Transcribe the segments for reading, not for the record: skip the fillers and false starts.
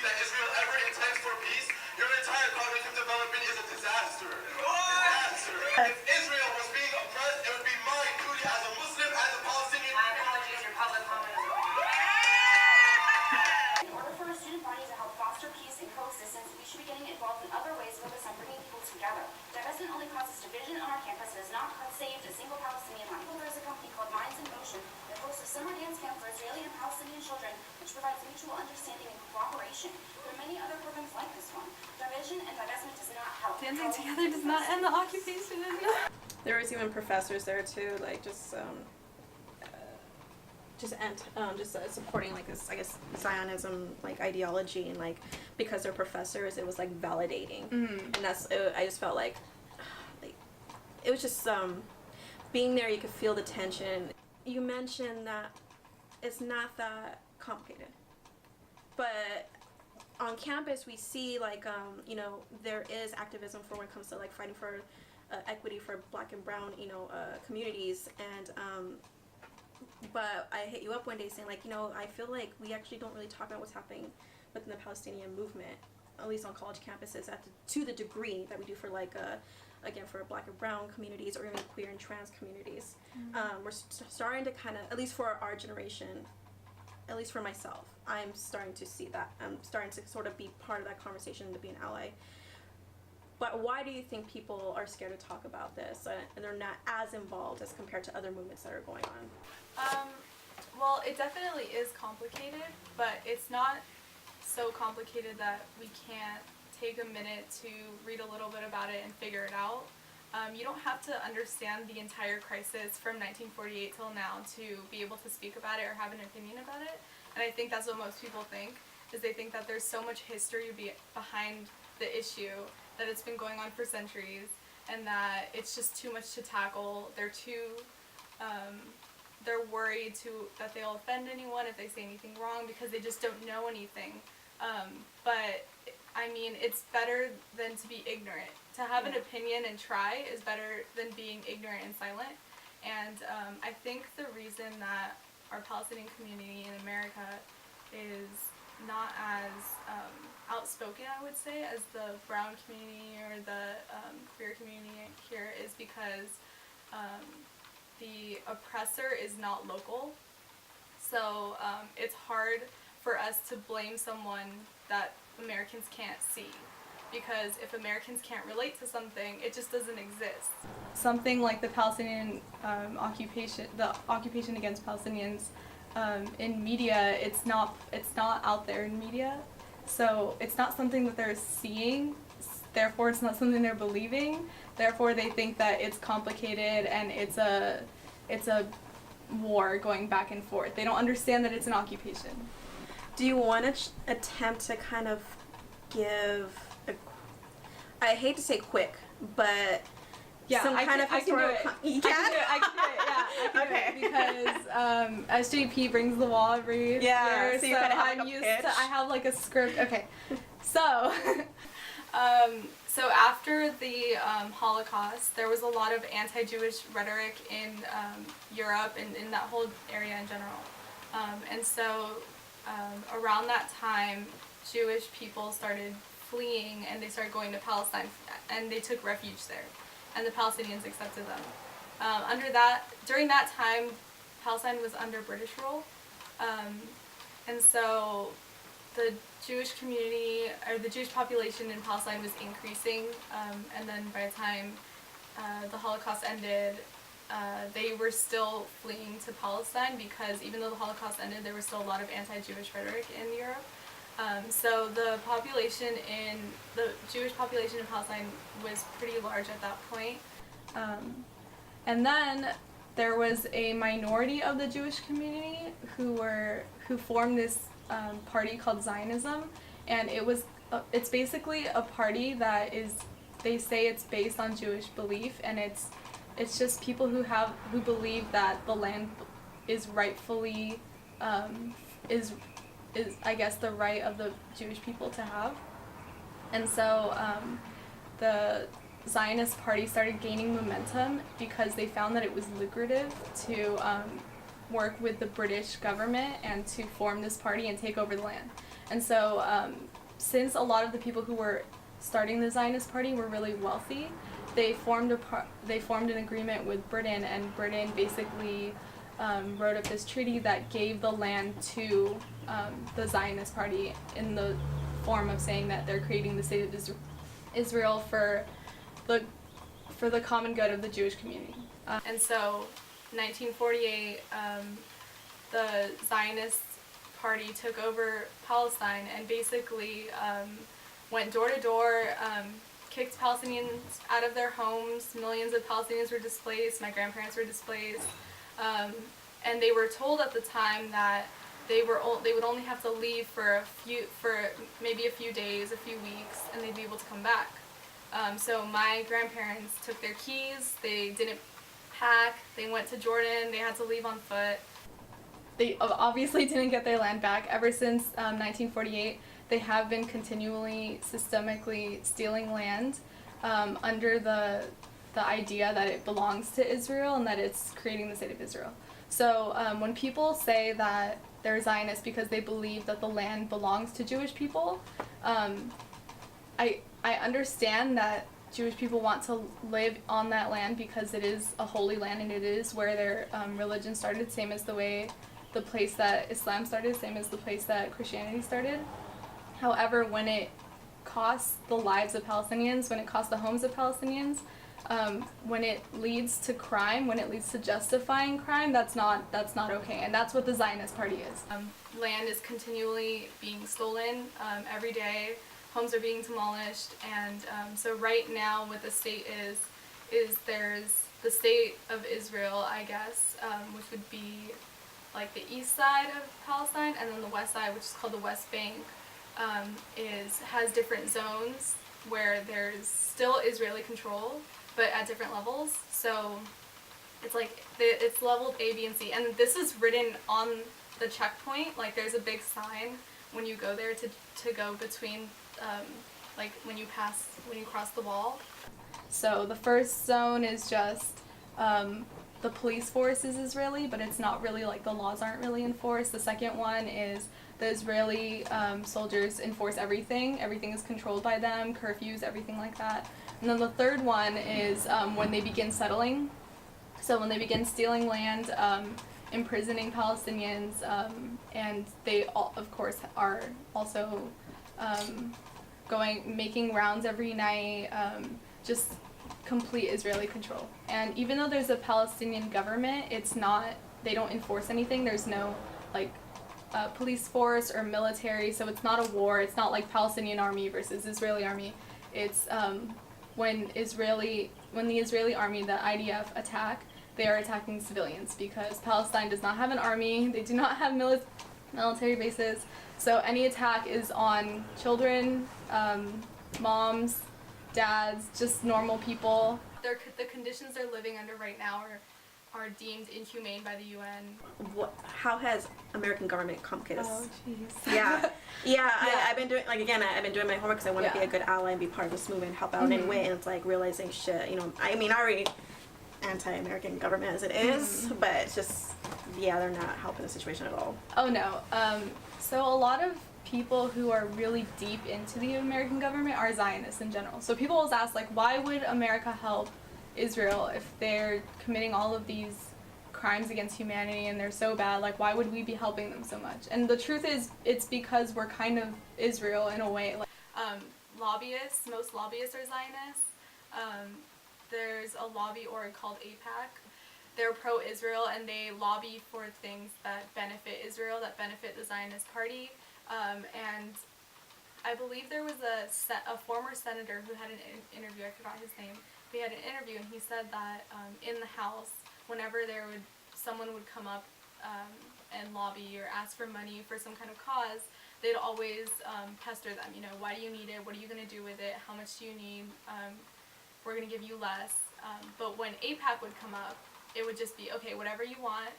that Israel ever intends for peace, your entire cognitive development is a disaster. Disaster. If Israel was being oppressed, it would be my duty as a Muslim, as a Palestinian. My apologies, your public comment is over. In order for our student body to help foster peace and coexistence, we should be getting involved in other ways focused on bringing people together. Divestment only causes division on our campus. It has not saved a single Palestinian life. There is a company called Minds in Motion that hosts a summer dance camp for Israeli and Palestinian children, which provides mutual understanding and cooperation. There are many other programs like this one. Division and divestment does not help. Dancing together does not end the occupation. There was even professors there too, like just supporting like this, I guess, Zionism like ideology, and like because they're professors, it was like validating, and that's I just felt like it was just being there. You could feel the tension. You mentioned that it's not that complicated, but on campus we see like you know, there is activism for when it comes to like fighting for equity for Black and brown, you know, communities, and but I hit you up one day saying like, you know, I feel like we actually don't really talk about what's happening within the Palestinian movement, at least on college campuses, to the degree that we do for like again for Black and brown communities, or even queer and trans communities. We're starting to kind of, at least for our generation, at least for myself, I'm starting to see that. I'm starting to sort of be part of that conversation, to be an ally. But why do you think people are scared to talk about this, and they're not as involved as compared to other movements that are going on? Well, it definitely is complicated, but it's not so complicated that we can't take a minute to read a little bit about it and figure it out. You don't have to understand the entire crisis from 1948 till now to be able to speak about it or have an opinion about it. And I think that's what most people think, is they think that there's so much history behind the issue, that it's been going on for centuries, and that it's just too much to tackle. They're worried that they'll offend anyone if they say anything wrong, because they just don't know anything. But I mean, it's better than to be ignorant. To have an opinion and try is better than being ignorant and silent. And I think the reason that our Palestinian community in America is not as outspoken, I would say, as the brown community or the queer community here is because the oppressor is not local. So it's hard for us to blame someone that Americans can't see, because if Americans can't relate to something, it just doesn't exist. Something like the Palestinian occupation, the occupation against Palestinians in media, it's not out there in media, so it's not something that they're seeing, therefore it's not something they're believing, therefore they think that it's complicated and it's a war going back and forth. They don't understand that it's an occupation. Do you want to attempt to kind of give I hate to say quick, but some kind of historical... You can? I can do it, yeah. I can do it because SJP brings the wall every year, so you kind of have I'm used to, I have like a script. Okay, so so after the Holocaust, there was a lot of anti-Jewish rhetoric in Europe and in that whole area in general. And so around that time, Jewish people started fleeing and they started going to Palestine, and they took refuge there, and the Palestinians accepted them. During that time, Palestine was under British rule, and so the Jewish community, or the Jewish population in Palestine was increasing, and then by the time the Holocaust ended, they were still fleeing to Palestine, because even though the Holocaust ended, there was still a lot of anti-Jewish rhetoric in Europe. So the Jewish population in Palestine was pretty large at that point. And then there was a minority of the Jewish community who formed this party called Zionism, and it's basically a party that they say it's based on Jewish belief, and it's just people who believe that the land is rightfully is I guess the right of the Jewish people to have. And so the Zionist party started gaining momentum because they found that it was lucrative to work with the British government and to form this party and take over the land. And so since a lot of the people who were starting the Zionist Party were really wealthy, they formed an agreement with Britain, and Britain basically wrote up this treaty that gave the land to the Zionist Party in the form of saying that they're creating the state of Israel for the common good of the Jewish community. And so, 1948, the Zionist Party took over Palestine and basically went door to door, kicked Palestinians out of their homes. Millions of Palestinians were displaced. My grandparents were displaced, and they were told at the time that they would only have to leave for maybe a few days, a few weeks, and they'd be able to come back. So my grandparents took their keys. They didn't pack. They went to Jordan. They had to leave on foot. They obviously didn't get their land back. Ever since 1948, they have been continually, systemically stealing land under the idea that it belongs to Israel and that it's creating the state of Israel. So when people say that they're Zionists because they believe that the land belongs to Jewish people, I understand that Jewish people want to live on that land because it is a holy land and it is where their religion started, same as the way the place that Islam started, same as the place that Christianity started. However, when it costs the lives of Palestinians, when it costs the homes of Palestinians, when it leads to crime, when it leads to justifying crime, that's not okay, and that's what the Zionist Party is. Land is continually being stolen every day. Homes are being demolished, and so right now what the state is there's the state of Israel, I guess, which would be like the east side of Palestine, and then the west side, which is called the West Bank, has different zones where there's still Israeli control, but at different levels. So it's like it's leveled A, B, and C, and this is written on the checkpoint. Like there's a big sign when you go there to go between, like when you cross the wall. So the first zone is just the police force is Israeli, but it's not really, like, the laws aren't really enforced. The second one is the Israeli soldiers enforce everything. Everything is controlled by them, curfews, everything like that. And then the third one is when they begin settling. So when they begin stealing land, imprisoning Palestinians, and they, of course, are also making rounds every night, just complete Israeli control. And even though there's a Palestinian government, they don't enforce anything. There's no, like, police force or military, so it's not a war. It's not like Palestinian army versus Israeli army. It's when the Israeli army, the IDF, attack, they are attacking civilians because Palestine does not have an army. They do not have military bases. So any attack is on children, moms, dads, just normal people. The conditions they're living under right now are deemed inhumane by the UN. How has American government complicated? Oh, jeez. Yeah. I've been doing, I've been doing my homework because I want to be a good ally and be part of this movement and help out in any way, and it's like realizing shit, I already anti-American government as it is, but it's just, they're not helping the situation at all. Oh, no. So a lot of people who are really deep into the American government are Zionists in general. So people always ask, like, why would America help Israel if they're committing all of these crimes against humanity and they're so bad? Like, why would we be helping them so much? And the truth is, it's because we're kind of Israel in a way. Like, most lobbyists are Zionists. There's a lobby org called AIPAC. They're pro-Israel and they lobby for things that benefit Israel, that benefit the Zionist Party. And I believe there was a former senator who had an interview, I forgot his name. He had an interview and he said that in the House, whenever someone would come up and lobby or ask for money for some kind of cause, they'd always pester them, why do you need it, what are you going to do with it, how much do you need, we're going to give you less. But when AIPAC would come up, it would just be, okay, whatever you want,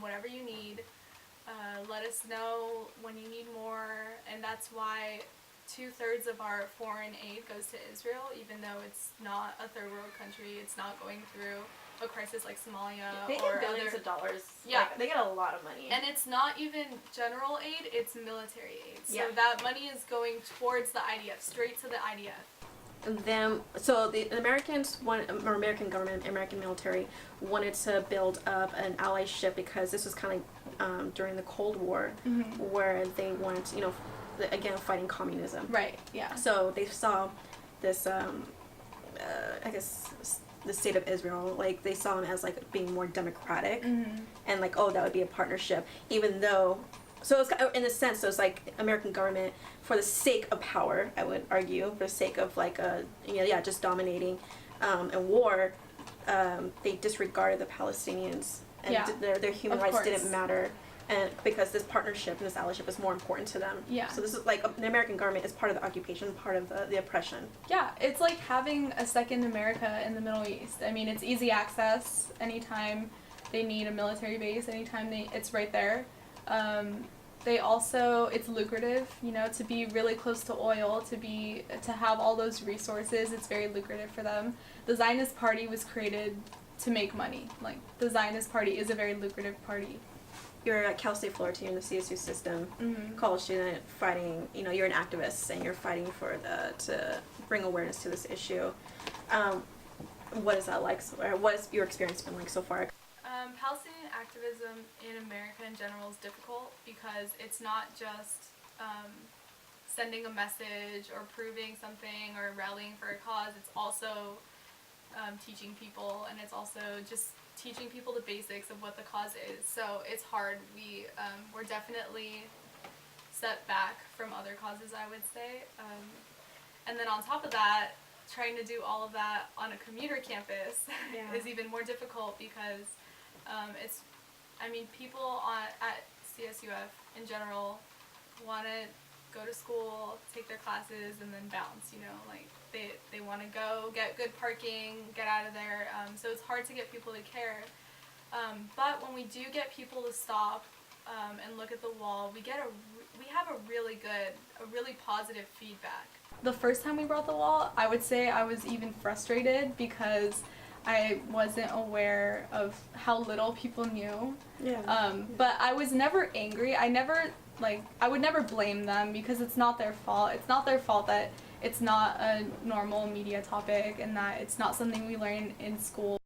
whatever you need, let us know when you need more. And that's why 2/3 of our foreign aid goes to Israel, even though it's not a third world country. It's not going through a crisis like Somalia They or get billions other, of dollars. Yeah. Like, they get a lot of money. and it's not even general aid, it's military aid. So Yeah. that money is going towards the IDF, straight to the IDF. And then, so the Americans or American government, American military wanted to build up an allyship because this was kind of during the Cold War, where they wanted to, again, fighting communism. Right, yeah. So they saw this, I guess, the state of Israel, like, they saw them as, like, being more democratic, and, like, oh, that would be a partnership, even though, so it's, in a sense, so it's, like, American government, for the sake of power, I would argue, for the sake of, like, just dominating, and war, they disregarded the Palestinians, and their human Of rights course. didn't matter. And because this partnership and this allyship is more important to them. Yeah. So this is like the American government is part of the occupation, part of the oppression. Yeah, it's like having a second America in the Middle East. I mean, it's easy access anytime they need a military base, anytime it's right there. They also, it's lucrative, to be really close to oil, to have all those resources, it's very lucrative for them. The Zionist Party was created to make money. Like, the Zionist Party is a very lucrative party. You're at Cal State Fullerton, you're in the CSU system, college student fighting, you're an activist and you're fighting to bring awareness to this issue. What is that like, or what has your experience been like so far? Palestinian activism in America in general is difficult because it's not just sending a message or proving something or rallying for a cause, it's also teaching people, and it's also just teaching people the basics of what the cause is. So it's hard. We're definitely set back from other causes, I would say. And then on top of that, trying to do all of that on a commuter campus is even more difficult because people at CSUF in general want to go to school, take their classes, and then bounce, like they want to go, get good parking, get out of there, so it's hard to get people to care. But when we do get people to stop and look at the wall, we have a really positive feedback. The first time we brought the wall, I would say I was even frustrated because I wasn't aware of how little people knew. Yeah. But I was never angry. I would never blame them because it's not their fault. It's not their fault that it's not a normal media topic and that it's not something we learn in school.